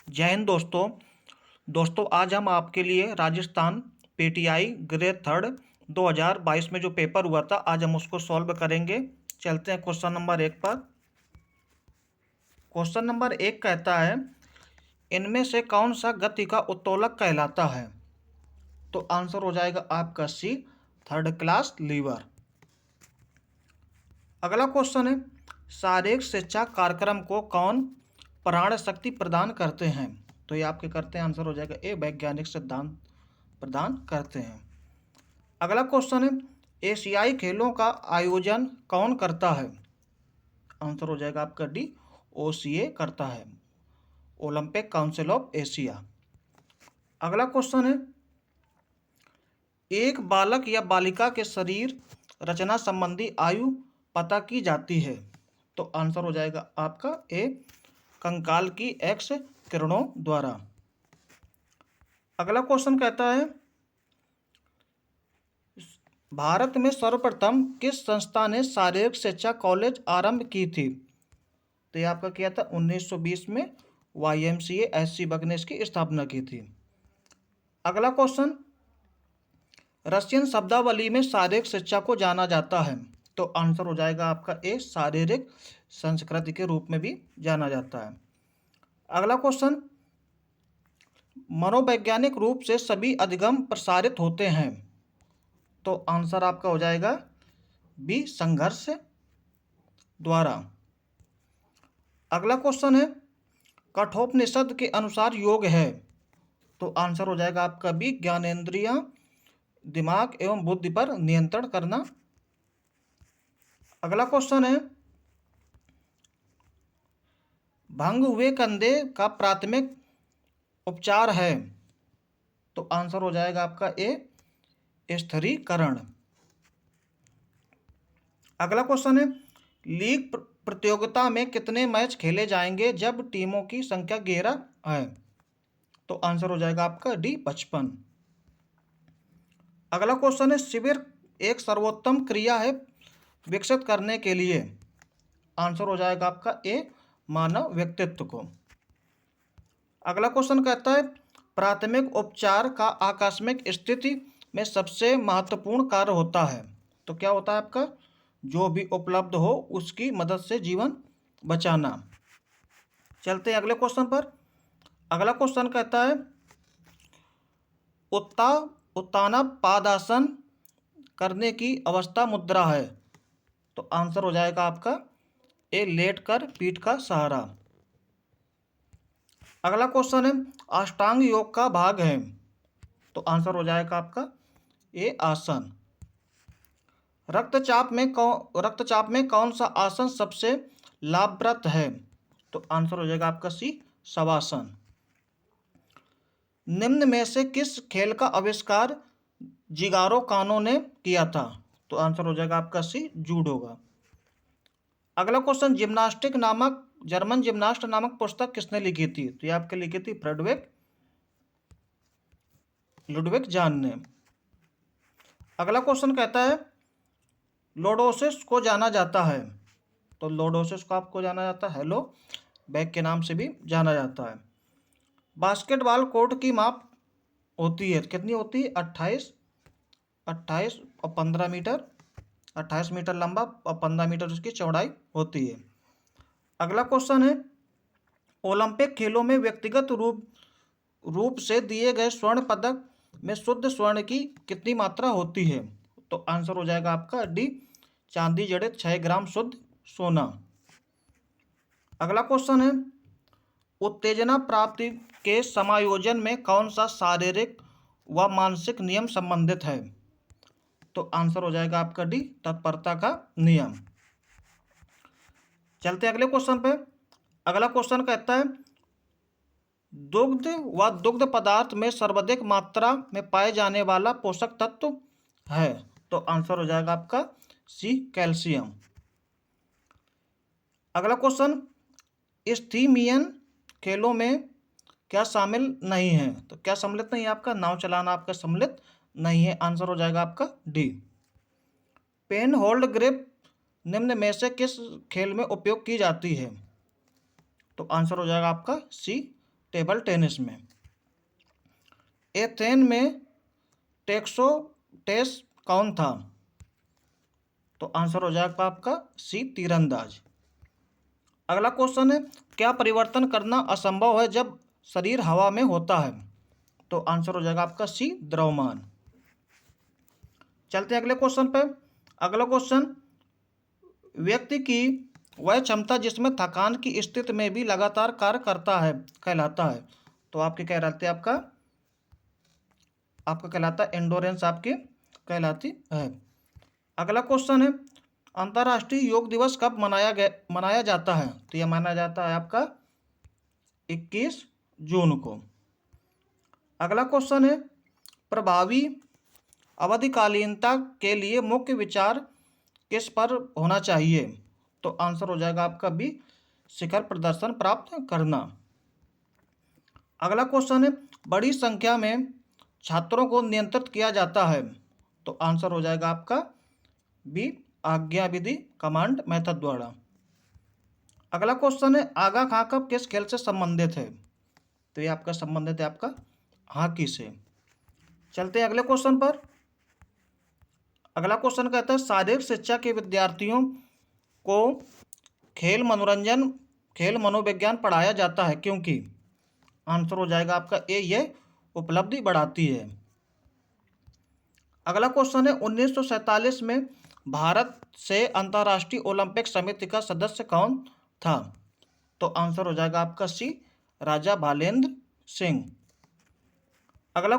जय हिंद दोस्तों आज हम आपके लिए राजस्थान पीटीआई ग्रेड थर्ड 2022 में जो पेपर हुआ था आज हम उसको सॉल्व करेंगे। चलते हैं क्वेश्चन नंबर 1 पर। क्वेश्चन नंबर 1 कहता है इनमें से कौन सा गति का उत्तोलक कहलाता है। तो आंसर हो जाएगा आपका सी, थर्ड क्लास लीवर। अगला क्वेश्चन है शारीरिक शिक्षा कार्यक्रम को कौन प्राण शक्ति प्रदान करते हैं। तो ये आपके करते हैं, आंसर हो जाएगा ए, वैज्ञानिक सिद्धांत प्रदान करते हैं। अगला क्वेश्चन है एशियाई खेलों का आयोजन कौन करता है। आंसर हो जाएगा आपका डी, ओसीए करता है, ओलंपिक काउंसिल ऑफ एशिया। अगला क्वेश्चन है एक बालक या बालिका के शरीर रचना संबंधी आयु पता की जाती है। तो आंसर हो जाएगा आपका ए, कंकाल की एक्स किरणों द्वारा। अगला क्वेश्चन कहता है भारत में सर्वप्रथम किस संस्था ने शारीरिक शिक्षा कॉलेज आरंभ की थी। तो ये आपका किया था 1920 में YMCA SC बग ने इसकी स्थापना की थी। अगला क्वेश्चन रशियन शब्दावली में शारीरिक शिक्षा को जाना जाता है। तो आंसर हो जाएगा आपका ए, शारीरिक संस्कृति के रूप में भी जाना जाता है। अगला क्वेश्चन मनोवैज्ञानिक रूप से सभी अधिगम प्रसारित होते हैं। तो आंसर आपका हो जाएगा बी, संघर्ष द्वारा। अगला क्वेश्चन है कठोपनिषद के अनुसार योग है। तो आंसर हो जाएगा आपका बी, ज्ञानेंद्रियां दिमाग एवं बुद्धि पर नियंत्रण करना। अगला क्वेश्चन है भंग हुए कंधे का प्राथमिक उपचार है। तो आंसर हो जाएगा आपका ए, स्थिरीकरण। अगला क्वेश्चन है लीग प्रतियोगिता में कितने मैच खेले जाएंगे जब टीमों की संख्या 11 है। तो आंसर हो जाएगा आपका डी, 55। अगला क्वेश्चन है शिविर एक सर्वोत्तम क्रिया है विकसित करने के लिए। आंसर हो जाएगा आपका ए, मानव व्यक्तित्व को। अगला क्वेश्चन कहता है प्राथमिक उपचार का आकस्मिक स्थिति में सबसे महत्वपूर्ण कार्य होता है। तो क्या होता है आपका, जो भी उपलब्ध हो उसकी मदद से जीवन बचाना। चलते हैं अगले क्वेश्चन पर। अगला क्वेश्चन कहता है उत्ताना पादासन करने की अवस्था मुद्रा है। तो आंसर हो जाएगा आपका ए, लेट कर पीठ का सहारा। अगला क्वेश्चन है अष्टांग योग का भाग है। तो आंसर हो जाएगा आपका ए, आसन। रक्तचाप में कौन सा आसन सबसे लाभप्रद है। तो आंसर हो जाएगा आपका सी, शवासन। निम्न में से किस खेल का आविष्कार जिगारो कानो ने किया था। तो आंसर हो जाएगा आपका सी, जूडो का। अगला क्वेश्चन जर्मन जिम्नास्ट नामक पुस्तक किसने लिखी थी। तो ये आपके लिखी थी फ्रेडरिक लुडविग जान ने। अगला क्वेश्चन कहता है लोडोसिस को जाना जाता है। तो लोडोसिस को आपको जाना जाता है हेलो बैग के नाम से भी जाना जाता है। बास्केटबॉल कोर्ट की माप होती है, कितनी होती है, 28 और 15 मीटर, 28 मीटर लंबा और 15 मीटर उसकी चौड़ाई होती है। अगला क्वेश्चन है ओलंपिक खेलों में व्यक्तिगत रूप से दिए गए स्वर्ण पदक में शुद्ध स्वर्ण की कितनी मात्रा होती है। तो आंसर हो जाएगा आपका डी, चांदी जड़ित 6 ग्राम शुद्ध सोना। अगला क्वेश्चन है उत्तेजना प्राप्ति के समायोजन में कौन सा शारीरिक व मानसिक नियम संबंधित है। तो आंसर हो जाएगा आपका डी, तत्परता का नियम। चलते हैं अगले क्वेश्चन पे। अगला क्वेश्चन कहता है दुग्ध व दुग्ध पदार्थ में सर्वाधिक मात्रा में पाए जाने वाला पोषक तत्व है। तो आंसर हो जाएगा आपका सी, कैल्शियम। अगला क्वेश्चन स्थिमियन खेलों में क्या शामिल नहीं है। तो क्या सम्मिलित नहीं है आपका, नाव चलाना आपका सम्मिलित नहीं है। आंसर हो जाएगा आपका डी। पेन होल्ड ग्रिप निम्न में से किस खेल में उपयोग की जाती है। तो आंसर हो जाएगा आपका सी, टेबल टेनिस में। एथेन में टेक्सोटेस कौन था? तो आंसर हो जाएगा आपका सी, तीरंदाज। अगला क्वेश्चन है, क्या परिवर्तन करना असंभव है जब शरीर हवा में होता है? तो आंसर हो जाएगा आपका सी, द्रव्यमान। चलते हैं अगले क्वेश्चन पे। अगला क्वेश्चन, व्यक्ति की वह क्षमता जिसमें थकान की स्थिति में भी लगातार कार्य करता है कहलाता है। तो आपके कहलाते हैं आपका कहलाता है एंडोरेंस आपकी कहलाती है। अगला क्वेश्चन है, अंतर्राष्ट्रीय योग दिवस कब मनाया जाता है? तो यह माना जाता है आपका 21 जून को। अगला क्वेश्चन है, प्रभावी अवधिकालीनता के लिए मुख्य विचार किस पर होना चाहिए? तो आंसर हो जाएगा आपका बी, शिखर प्रदर्शन प्राप्त करना। अगला क्वेश्चन है, बड़ी संख्या में छात्रों को नियंत्रित किया जाता है। तो आंसर हो जाएगा आपका बी, आज्ञा विधि कमांड मेथड द्वारा। अगला क्वेश्चन है, आगा खां कब किस खेल से संबंधित है? तो ये आपका संबंधित है आपका हॉकी से। चलते हैं अगले क्वेश्चन पर। अगला क्वेश्चन कहता है, शारीरिक शिक्षा के विद्यार्थियों को खेल मनोविज्ञान पढ़ाया जाता है क्योंकि? आंसर हो जाएगा आपका ए, ये उपलब्धि बढ़ाती है। अगला क्वेश्चन है, 1947 में भारत से अंतर्राष्ट्रीय ओलंपिक समिति का सदस्य कौन था? तो आंसर हो जाएगा आपका सी, राजा भालेंद्र सिंह। अगला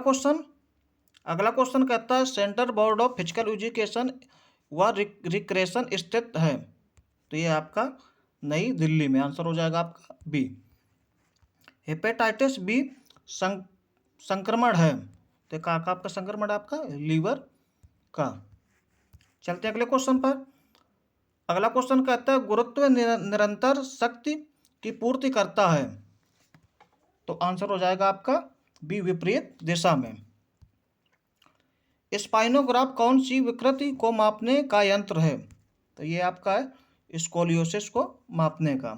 क्वेश्चन कहता है, central board of physical education व रिक्रेशन स्थित है। तो ये आपका नई दिल्ली में। आंसर हो जाएगा आपका बी। हेपेटाइटिस बी संक्रमण है, तो का आपका संक्रमण आपका लीवर का। चलते हैं अगले क्वेश्चन पर। अगला क्वेश्चन कहता है, गुरुत्व निरंतर शक्ति की पूर्ति करता है। तो आंसर हो जाएगा आपका बी, विपरीत दिशा में। स्पाइनोग्राफ कौन सी विकृति को मापने का यंत्र है? तो ये आपका है स्कोलियोसिस को मापने का।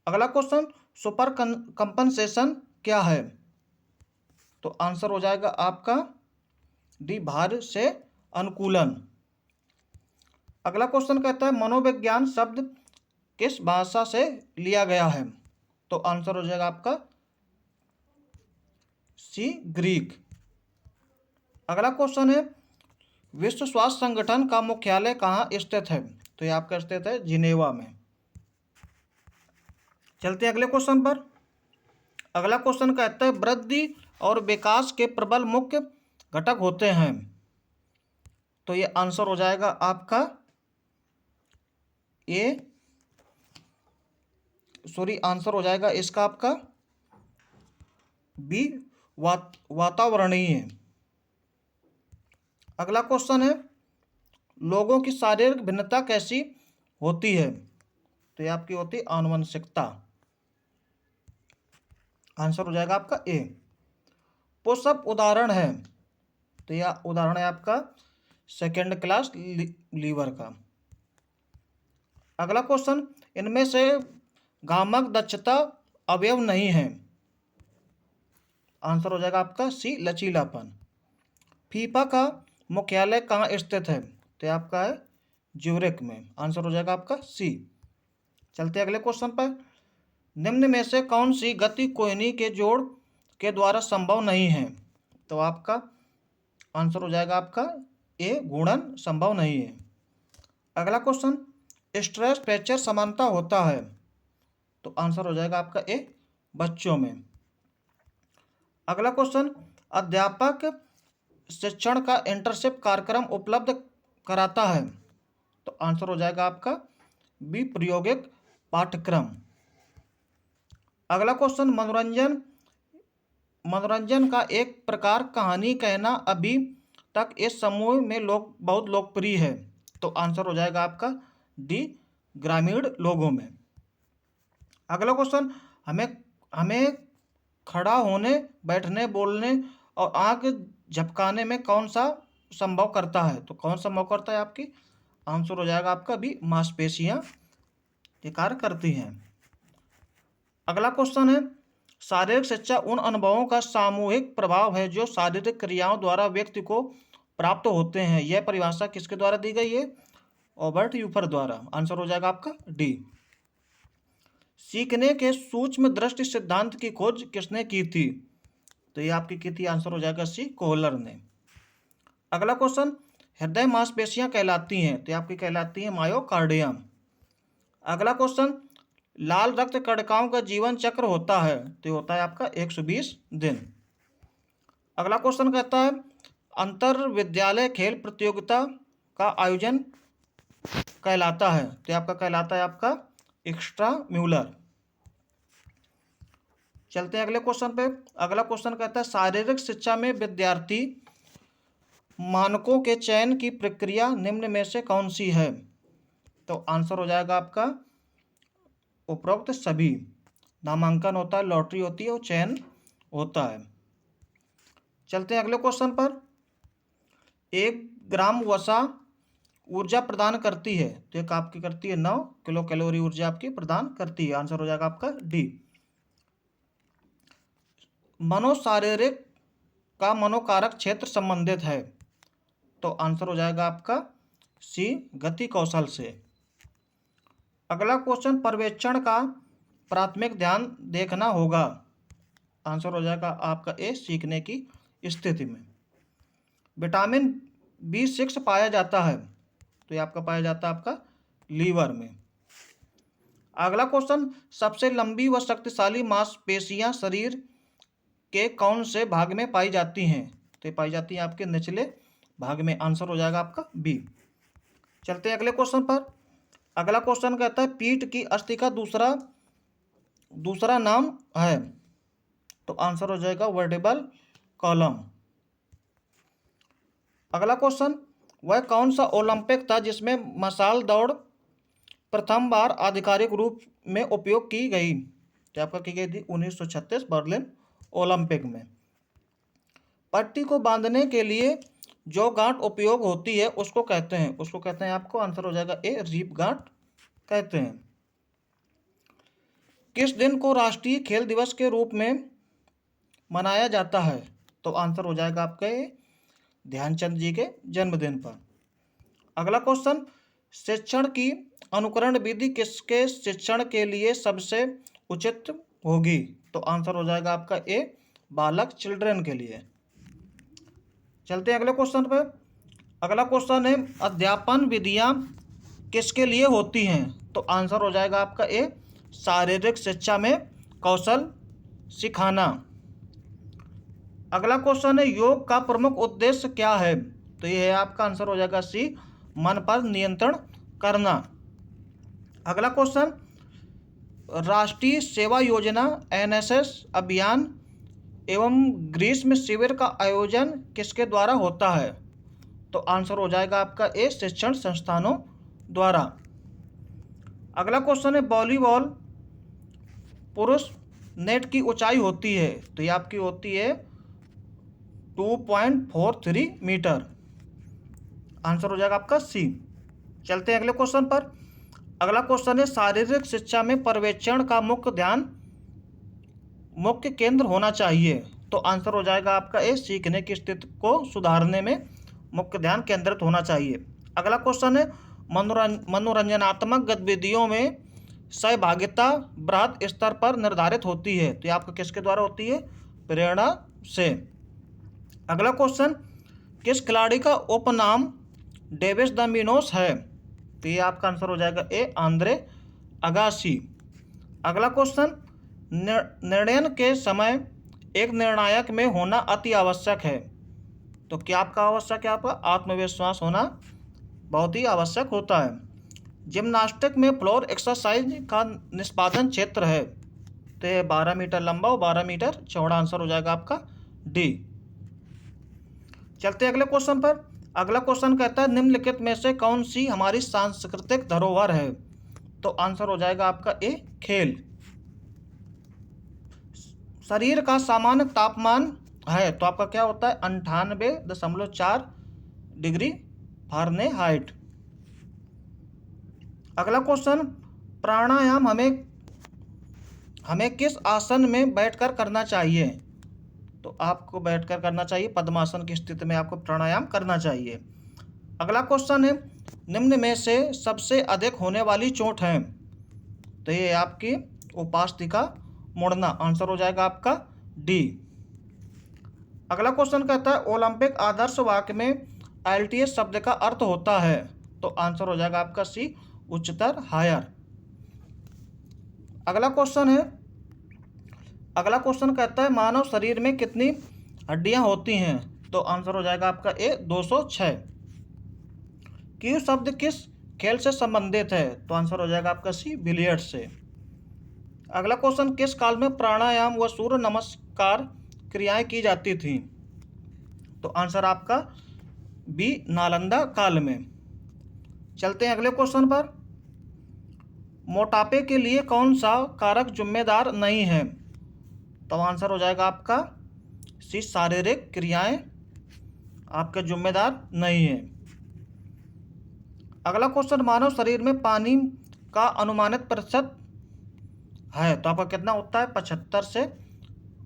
अगला क्वेश्चन, सुपर कंपनसेशन क्या है? तो आंसर हो जाएगा आपका डी, भार से अनुकूलन। अगला क्वेश्चन कहता है, मनोविज्ञान शब्द किस भाषा से लिया गया है? तो आंसर हो जाएगा आपका सी, ग्रीक। अगला क्वेश्चन है, विश्व स्वास्थ्य संगठन का मुख्यालय कहाँ स्थित है? तो ये आपका स्थित है जिनेवा में। चलते हैं अगले क्वेश्चन पर। अगला क्वेश्चन कहता है, वृद्धि और विकास के प्रबल मुख्य घटक होते हैं। तो ये आंसर हो जाएगा आपका आंसर हो जाएगा इसका आपका बी, वातावरणीय। अगला क्वेश्चन है, लोगों की शारीरिक भिन्नता कैसी होती है? तो ये आपकी होती है आनुवंशिकता। आंसर हो जाएगा आपका ए। पुशअप उदाहरण है, तो यह उदाहरण है आपका सेकेंड क्लास लीवर का। अगला क्वेश्चन, इनमें से गामक दक्षता अवयव नहीं है। आंसर हो जाएगा आपका सी, लचीलापन। फीफा का मुख्यालय कहाँ स्थित है? तो आपका है ज्यूरिख में। आंसर हो जाएगा आपका सी। चलते अगले क्वेश्चन पर। निम्न में से कौन सी गति कोहनी के जोड़ के द्वारा संभव नहीं है? तो आपका आंसर हो जाएगा आपका ए, गुणन संभव नहीं है। अगला क्वेश्चन, स्ट्रेस फ्रैक्चर समानता होता है। तो आंसर हो जाएगा आपका ए, बच्चों में। अगला क्वेश्चन, अध्यापक शिक्षण का इंटर्नशिप कार्यक्रम उपलब्ध कराता है। तो आंसर हो जाएगा आपका बी, प्रायोगिक पाठ्यक्रम। अगला क्वेश्चन, मनोरंजन का एक प्रकार कहानी कहना अभी तक इस समूह में बहुत लोकप्रिय है। तो आंसर हो जाएगा आपका डी, ग्रामीण लोगों में। अगला क्वेश्चन, हमें खड़ा होने, बैठने, बोलने और आंख झपकाने में कौन सा संभव करता है? तो कौन संभव करता है आपकी? आंसर हो जाएगा आपका भी, मांसपेशियां ये कार्य करती हैं। अगला क्वेश्चन है, शारीरिक शिक्षा उन अनुभवों का सामूहिक प्रभाव है जो शारीरिक क्रियाओं द्वारा व्यक्ति को प्राप्त होते हैं। यह परिभाषा किसके द्वारा दी गई है? रॉबर्ट यूफर द्वारा। आंसर हो जाएगा आपका डी। सीखने के सूक्ष्म दृष्टि सिद्धांत की खोज किसने की थी? तो ये आपकी की थी, आंसर हो जाएगा सी, कोहलर ने। अगला क्वेश्चन, हृदय मांसपेशियां कहलाती हैं, तो ये आपकी कहलाती है मायोकार्डियम। अगला क्वेश्चन, लाल रक्त कणिकाओं का जीवन चक्र होता है, तो ये होता है आपका 120 दिन। अगला क्वेश्चन कहता है अंतर विद्यालय खेल प्रतियोगिता का आयोजन कहलाता है, तो ये आपका कहलाता है आपका एक्स्ट्रा म्यूलर। चलते हैं अगले क्वेश्चन पे। अगला क्वेश्चन कहता है शारीरिक शिक्षा में विद्यार्थी मानकों के चयन की प्रक्रिया निम्न में से कौन सी है? तो आंसर हो जाएगा आपका उपरोक्त सभी। नामांकन होता है, लॉटरी होती है और चयन होता है। चलते हैं अगले क्वेश्चन पर। 1 ग्राम वसा ऊर्जा प्रदान करती है, तो एक आपकी करती है 9 किलो कैलोरी ऊर्जा आपकी प्रदान करती है। आंसर हो जाएगा आपका डी। मनोशारीरिक का मनोकारक क्षेत्र संबंधित है, तो आंसर हो जाएगा आपका सी, गति कौशल से। अगला क्वेश्चन, पर्यवेक्षण का प्राथमिक ध्यान देखना होगा, आंसर हो जाएगा आपका ए, सीखने की स्थिति में। विटामिन B6 पाया जाता है, तो ये आपका पाया जाता है आपका लीवर में। अगला क्वेश्चन, सबसे लंबी व शक्तिशाली मांसपेशियां शरीर के कौन से भाग में पाई जाती हैं? तो पाई जाती हैं आपके निचले भाग में। आंसर हो जाएगा आपका बी। चलते हैं अगले क्वेश्चन पर। अगला क्वेश्चन कहता है पीठ की अस्थि का दूसरा नाम है, तो आंसर हो जाएगा वर्टेब्रल कॉलम। अगला क्वेश्चन, वह कौन सा ओलंपिक था जिसमें मशाल दौड़ प्रथम बार आधिकारिक रूप में उपयोग की गई? तो आपका की गई थी 1936 बर्लिन ओलंपिक में। पट्टी को बांधने के लिए जो गांठ उपयोग होती है उसको कहते हैं आपको, आंसर हो जाएगा ए, रीप गांठ कहते हैं। किस दिन को राष्ट्रीय खेल दिवस के रूप में मनाया जाता है? तो आंसर हो जाएगा आपका ए, ध्यानचंद जी के जन्मदिन पर। अगला क्वेश्चन, शिक्षण की अनुकरण विधि किसके शिक्षण के लिए सबसे उचित होगी? तो आंसर हो जाएगा आपका ए, बालक चिल्ड्रन के लिए। चलते हैं अगले क्वेश्चन पे। अगला क्वेश्चन है अध्यापन विधियां किसके लिए होती हैं? तो आंसर हो जाएगा आपका ए, शारीरिक शिक्षा में कौशल सिखाना। अगला क्वेश्चन है योग का प्रमुख उद्देश्य क्या है? तो ये है आपका आंसर हो जाएगा सी, मन पर नियंत्रण करना। अगला क्वेश्चन, राष्ट्रीय सेवा योजना NSS अभियान एवं ग्रीष्म शिविर का आयोजन किसके द्वारा होता है? तो आंसर हो जाएगा आपका ए, शिक्षण संस्थानों द्वारा। अगला क्वेश्चन है वॉलीबॉल पुरुष नेट की ऊंचाई होती है, तो ये आपकी होती है 2.43 मीटर। आंसर हो जाएगा आपका सी। चलते हैं अगले क्वेश्चन पर। अगला क्वेश्चन है शारीरिक शिक्षा में पर्यवेक्षण का मुख्य केंद्र होना चाहिए, तो आंसर हो जाएगा आपका ए, सीखने की स्थिति को सुधारने में मुख्य ध्यान केंद्रित होना चाहिए। अगला क्वेश्चन है मनोरंजनात्मक गतिविधियों में सहभागिता बृहद स्तर पर निर्धारित होती है, तो ये आपका किसके द्वारा होती है? प्रेरणा से। अगला क्वेश्चन, किस खिलाड़ी का उपनाम डेविस द मिनोस है? तो ये आपका आंसर हो जाएगा ए, आंद्रे अगासी। अगला क्वेश्चन, निर्णय के समय एक निर्णायक में होना अति आवश्यक है, तो क्या आपका आवश्यक है? आपका आत्मविश्वास होना बहुत ही आवश्यक होता है। जिम्नास्टिक में फ्लोर एक्सरसाइज का निष्पादन क्षेत्र है, तो ये 12 मीटर लंबा और 12 मीटर चौड़ा। आंसर हो जाएगा आपका डी। चलते अगले क्वेश्चन पर। अगला क्वेश्चन कहता है निम्नलिखित में से कौन सी हमारी सांस्कृतिक धरोहर है? तो आंसर हो जाएगा आपका ए, खेल। शरीर का सामान्य तापमान है, तो आपका क्या होता है? 98.4 डिग्री फ़ारेनहाइट। अगला क्वेश्चन, प्राणायाम हमें किस आसन में बैठकर करना चाहिए? तो आपको बैठकर करना चाहिए, पद्मासन की स्थिति में आपको प्राणायाम करना चाहिए। अगला क्वेश्चन है, निम्न में से सबसे अधिक होने वाली चोट है? तो ये आपकी उपास्तिका मुड़ना, आंसर हो जाएगा आपका डी। अगला क्वेश्चन कहता है, ओलंपिक आदर्श वाक्य में IELTS शब्द का अर्थ होता है? तो आंसर हो जाएगा आपका सी, उच्चतर, हायर। अगला क्वेश्चन कहता है, मानव शरीर में कितनी हड्डियां होती हैं? तो आंसर हो जाएगा आपका ए, 206। क्यू शब्द किस खेल से संबंधित है? तो आंसर हो जाएगा आपका सी, बिलियर्ड से। अगला क्वेश्चन, किस काल में प्राणायाम व सूर्य नमस्कार क्रियाएं की जाती थी? तो आंसर आपका बी, नालंदा काल में। चलते हैं अगले क्वेश्चन पर। मोटापे के लिए कौन सा कारक जिम्मेदार नहीं है? तो आंसर हो जाएगा आपका सी, शारीरिक क्रियाएं आपके जिम्मेदार नहीं है। अगला क्वेश्चन, मानव शरीर में पानी का अनुमानित प्रतिशत है? तो आपका कितना होता है? 75 से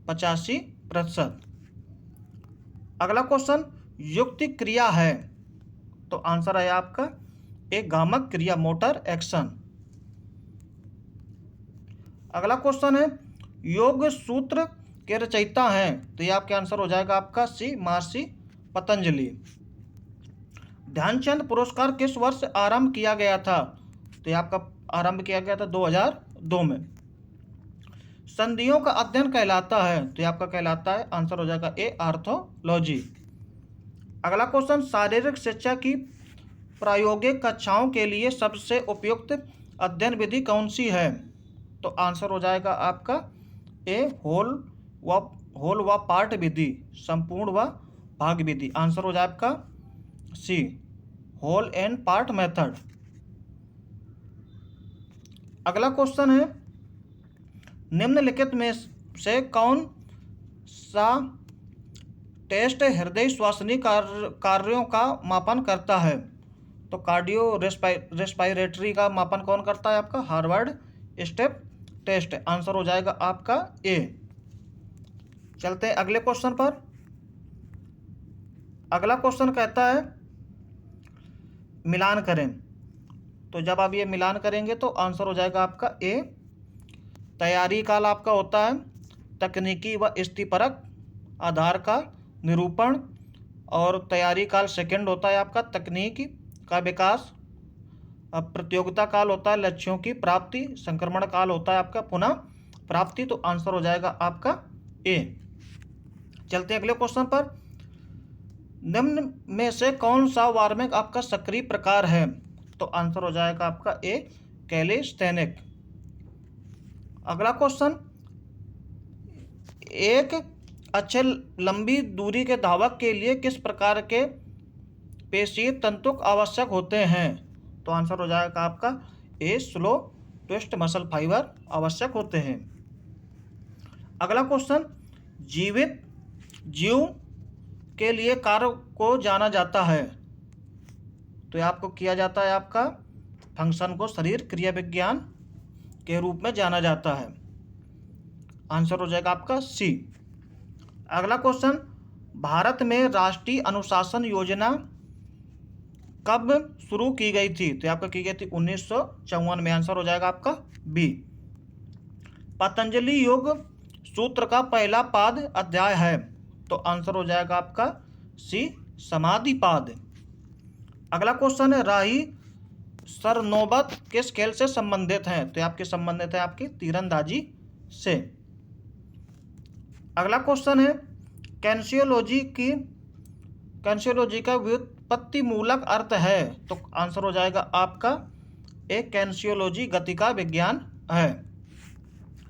85%। अगला क्वेश्चन, युक्ति क्रिया है? तो आंसर है आपका एक गामक क्रिया, मोटर एक्शन। अगला क्वेश्चन है, योग सूत्र के रचयिता हैं? तो ये आपके आंसर हो जाएगा आपका सी, महर्षि पतंजलि। ध्यानचंद पुरस्कार किस वर्ष आरंभ किया गया था? तो ये आपका आरंभ किया गया था 2002 में। संधियों का अध्ययन कहलाता है? तो ये आपका कहलाता है, आंसर हो जाएगा ए, आर्थोलॉजी। अगला क्वेश्चन, शारीरिक शिक्षा की प्रायोगिक कक्षाओं के लिए सबसे उपयुक्त अध्ययन विधि कौन सी है? तो आंसर हो जाएगा आपका ए, होल व पार्ट विधि, संपूर्ण व भाग विधि। आंसर हो जाएगा आपका सी, होल एंड पार्ट मेथड। अगला क्वेश्चन है, निम्नलिखित में से कौन सा टेस्ट हृदय श्वसनी कार्यों का मापन करता है? तो कार्डियो रेस्पिरेटरी का मापन कौन करता है? आपका हार्वर्ड स्टेप टेस्ट। आंसर हो जाएगा आपका ए। चलते हैं अगले क्वेश्चन पर। अगला क्वेश्चन कहता है, मिलान करें। तो जब आप ये मिलान करेंगे तो आंसर हो जाएगा आपका ए। तैयारी काल आपका होता है तकनीकी व स्थितिपरक आधार का निरूपण, और तैयारी काल सेकंड होता है आपका तकनीक का विकास। अब प्रतियोगिता काल होता है लक्ष्यों की प्राप्ति। संक्रमण काल होता है आपका पुनः प्राप्ति। तो आंसर हो जाएगा आपका ए। चलते हैं अगले क्वेश्चन पर। निम्न में से कौन सा वार्मिक आपका सक्रिय प्रकार है? तो आंसर हो जाएगा आपका ए, कैलिस्थेनिक। अगला क्वेश्चन, एक अच्छे लंबी दूरी के धावक के लिए किस प्रकार के पेशीय तंतुक आवश्यक होते हैं? तो आंसर हो जाएगा आपका ए, स्लो ट्विस्ट मसल फाइबर आवश्यक होते हैं। अगला क्वेश्चन, जीवित जीव के लिए कार्य को जाना जाता है? तो ये आपको किया जाता है आपका फंक्शन को शरीर क्रिया विज्ञान के रूप में जाना जाता है। आंसर हो जाएगा आपका सी। अगला क्वेश्चन, भारत में राष्ट्रीय अनुशासन योजना कब शुरू की गई थी? तो आपका की गई थी 1954 में। आंसर हो जाएगा आपका बी। पतंजलि योग सूत्र का पहला पाद अध्याय है? तो आंसर हो जाएगा आपका सी, समाधि पाद। अगला क्वेश्चन है, राही सरनोबत किस खेल से संबंधित हैं? तो आपके संबंधित है आपकी तीरंदाजी से। अगला क्वेश्चन है, कैंसियोलॉजी का व्युत्पत्ति मूलक अर्थ है? तो आंसर हो जाएगा आपका एक, कैंसियोलॉजी गति का विज्ञान है।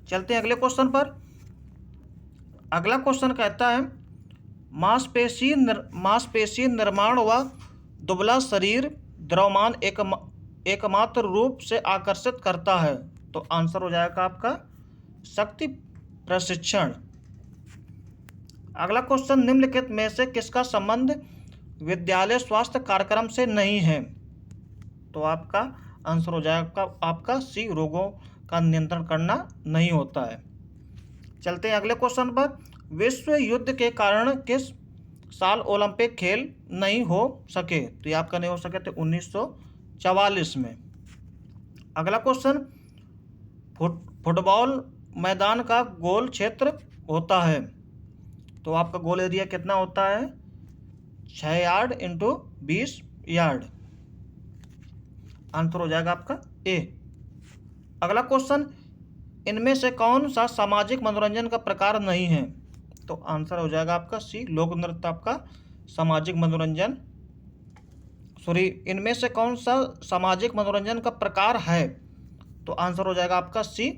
चलते हैं अगले क्वेश्चन पर। अगला क्वेश्चन कहता है, मांसपेशी निर्माण व दुबला शरीर द्रव्यमान एकमात्र रूप से आकर्षित करता है? तो आंसर हो जाएगा आपका शक्ति प्रशिक्षण। अगला क्वेश्चन, निम्नलिखित में से किसका संबंध विद्यालय स्वास्थ्य कार्यक्रम से नहीं है? तो आपका आंसर हो जाएगा आपका सी, रोगों का नियंत्रण करना नहीं होता है। चलते हैं अगले क्वेश्चन पर। विश्व युद्ध के कारण किस साल ओलंपिक खेल नहीं हो सके? तो ये आपका नहीं हो सके थे 1944 में। अगला क्वेश्चन, फुटबॉल मैदान का गोल क्षेत्र होता है, तो आपका गोल एरिया कितना होता है? 6 यार्ड इंटू 20 यार्ड। आंसर हो जाएगा आपका ए। अगला क्वेश्चन, इनमें से कौन सा सामाजिक मनोरंजन का प्रकार नहीं है? तो आंसर हो जाएगा आपका सी, लोक नृत्य आपका सामाजिक मनोरंजन, सॉरी, इनमें से कौन सा सामाजिक मनोरंजन का प्रकार है? तो आंसर हो जाएगा आपका सी,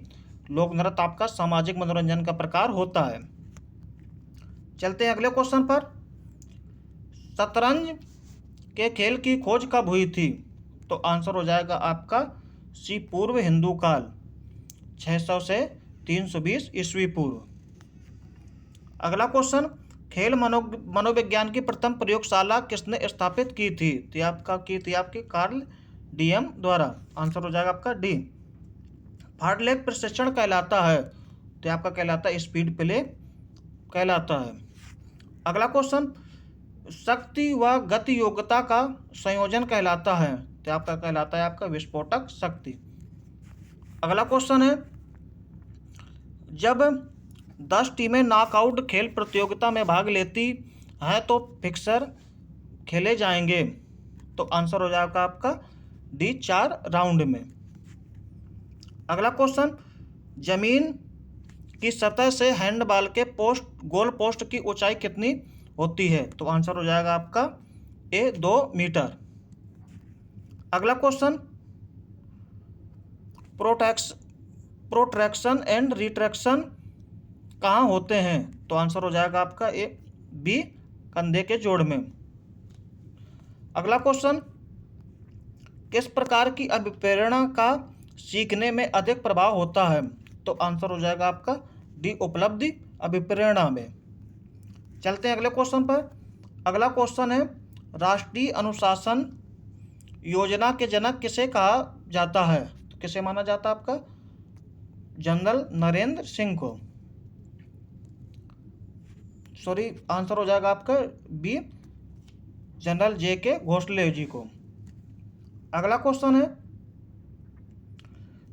लोक नृत्य आपका सामाजिक मनोरंजन का प्रकार होता है। चलते हैं अगले क्वेश्चन पर। शतरंज के खेल की खोज कब हुई थी? तो आंसर हो जाएगा आपका सी, पूर्व हिंदू काल, 600 से 320 ईस्वी पूर्व। अगला क्वेश्चन, खेल मनोविज्ञान की प्रथम प्रयोगशाला किसने स्थापित की थी? तो आपकी कार्ल डीएम द्वारा। आंसर हो जाएगा आपका डी। फाटलेग प्रशिक्षण कहलाता है, तो आपका कहलाता है स्पीड प्ले कहलाता है। अगला क्वेश्चन, शक्ति व गति योग्यता का संयोजन कहलाता है, तो आपका कहलाता है आपका विस्फोटक शक्ति। अगला क्वेश्चन है, जब 10 टीमें नॉकआउट खेल प्रतियोगिता में भाग लेती हैं तो फिक्सर खेले जाएंगे, तो आंसर हो जाएगा आपका डी, 4 राउंड में। अगला क्वेश्चन, जमीन की सतह से हैंडबॉल के गोल पोस्ट की ऊंचाई कितनी होती है? तो आंसर हो जाएगा आपका ए, 2 मीटर। अगला क्वेश्चन, प्रोट्रैक्शन एंड रिट्रैक्शन कहाँ होते हैं? तो आंसर हो जाएगा आपका ए, बी, कंधे के जोड़ में। अगला क्वेश्चन, किस प्रकार की अभिप्रेरणा का सीखने में अधिक प्रभाव होता है? तो आंसर हो जाएगा आपका डी, उपलब्धि अभिप्रेरणा में। चलते हैं अगले क्वेश्चन पर। अगला क्वेश्चन है, राष्ट्रीय अनुशासन योजना के जनक किसे कहा जाता है? तो किसे माना जाता है आपका? जनरल नरेंद्र सिंह को, सॉरी, आंसर हो जाएगा आपका B, general JK. Bhosle ji को। अगला क्वेश्चन है,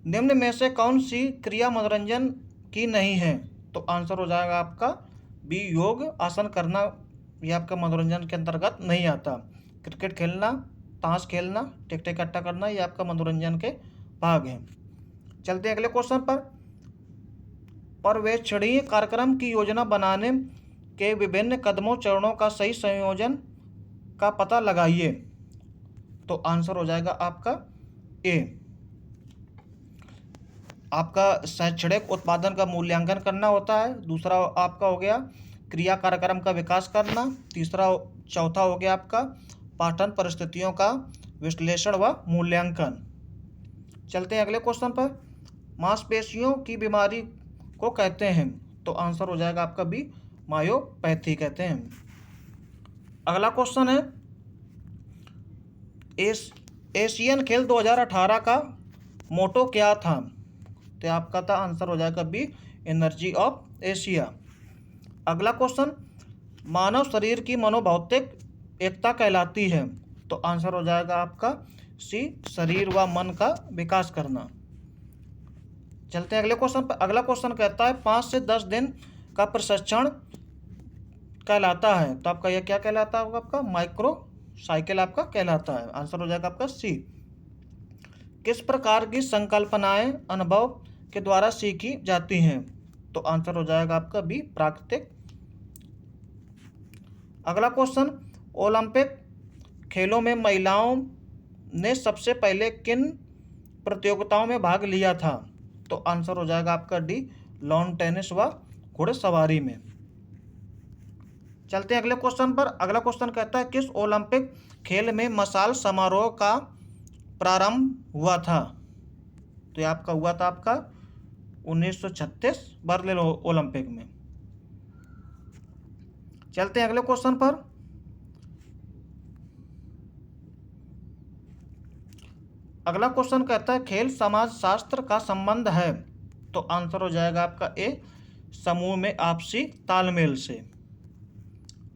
निम्न में से कौन सी क्रिया मनोरंजन की नहीं है? तो आंसर हो जाएगा आपका बी, योग आसन करना, यह आपका मनोरंजन के अंतर्गत नहीं आता। क्रिकेट खेलना, ताश खेलना, टिकटें इकट्ठा करना, यह आपका मनोरंजन के भाग हैं। चलते हैं अगले क्वेश्चन पर। पर्यवेक्षणीय कार्यक्रम की योजना बनाने के विभिन्न कदमों चरणों का सही संयोजन का पता लगाइए, तो आंसर हो जाएगा आपका ए। आपका शैक्षणिक उत्पादन का मूल्यांकन करना होता है। दूसरा आपका हो गया क्रिया कार्यक्रम का विकास करना। चौथा हो गया आपका पाठन परिस्थितियों का विश्लेषण व मूल्यांकन। चलते हैं अगले क्वेश्चन पर। मांसपेशियों की बीमारी को कहते हैं, तो आंसर हो जाएगा आपका बी, मायोपैथी कहते हैं। अगला क्वेश्चन है, एशियन खेल 2018 का मोटो क्या था? तो आपका था आंसर हो जाएगा बी, एनर्जी ऑफ एशिया। अगला क्वेश्चन, मानव शरीर की मनोभौतिक एकता कहलाती है, तो आंसर हो जाएगा आपका सी, शरीर व मन का विकास करना। चलते हैं अगले क्वेश्चन पर। अगला क्वेश्चन कहता है 5 से 10 दिन का प्रशिक्षण कहलाता है, तो आपका यह क्या कहलाता है? आपका माइक्रो साइकिल आपका कहलाता है। आंसर हो जाएगा आपका सी। किस प्रकार की संकल्पनाएं अनुभव के द्वारा सीखी जाती हैं? तो आंसर हो जाएगा आपका बी, प्राकृतिक। अगला क्वेश्चन, ओलंपिक खेलों में महिलाओं ने सबसे पहले किन प्रतियोगिताओं में भाग लिया था? तो आंसर हो जाएगा आपका डी, लॉन टेनिस व घुड़सवारी में। चलते हैं अगले क्वेश्चन पर। अगला क्वेश्चन कहता है, किस ओलंपिक खेल में मशाल समारोह का प्रारंभ हुआ था? तो ये आपका हुआ था आपका 1936 बर्लिन ओलंपिक में। चलते हैं अगले क्वेश्चन पर। अगला क्वेश्चन कहता है खेल समाज शास्त्र का संबंध है, तो आंसर हो जाएगा आपका ए, समूह में आपसी तालमेल से।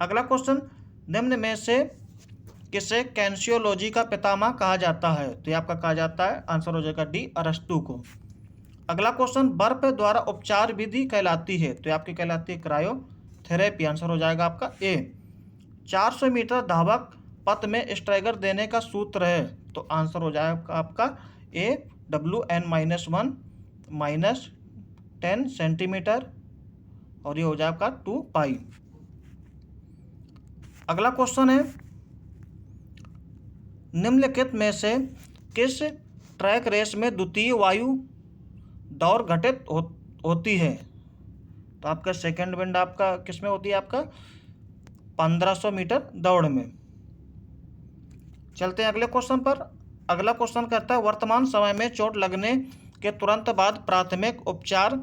अगला क्वेश्चन, निम्न में से किसे कैंसियोलॉजी का पितामह कहा जाता है, तो ये आपका कहा जाता है, आंसर हो जाएगा डी, अरस्तु को। अगला क्वेश्चन, बर्फ द्वारा उपचार विधि कहलाती है, तो ये आपकी कहलाती है क्रायोथेरेपी, आंसर हो जाएगा आपका ए। 400 मीटर धावक पथ में स्ट्राइगर देने का सूत्र है, तो आंसर हो जाएगा आपका ए, WN-1 माइनस 10 सेंटीमीटर, और ये हो जाएगा 2 पाई। अगला क्वेश्चन है, निम्नलिखित में से किस ट्रैक रेस में द्वितीय वायु दौड़ घटित होती है, तो आपका सेकंड विंड आपका किस में होती है, आपका 1500 मीटर दौड़ में। चलते हैं अगले क्वेश्चन पर। अगला क्वेश्चन कहता है वर्तमान समय में चोट लगने के तुरंत बाद प्राथमिक उपचार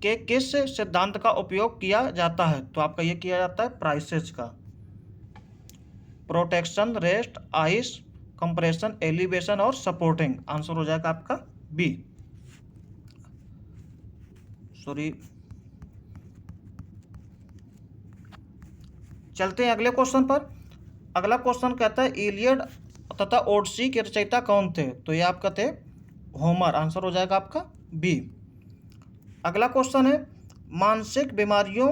के किस सिद्धांत का उपयोग किया जाता है, तो आपका ये किया जाता है प्राइसेस का, protection, rest, ice, compression, elevation और सपोर्टिंग, आंसर हो जाएगा आपका बी, सॉरी। चलते हैं अगले क्वेश्चन पर। अगला क्वेश्चन कहता है इलियड तथा ओडिसी के रचयिता कौन थे, तो ये आपका थे होमर, आंसर हो जाएगा आपका बी। अगला क्वेश्चन है मानसिक बीमारियों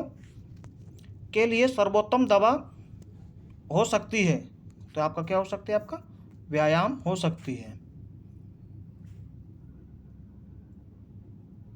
के लिए सर्वोत्तम दवा हो सकती है, तो आपका क्या हो सकती है, आपका व्यायाम हो सकती है।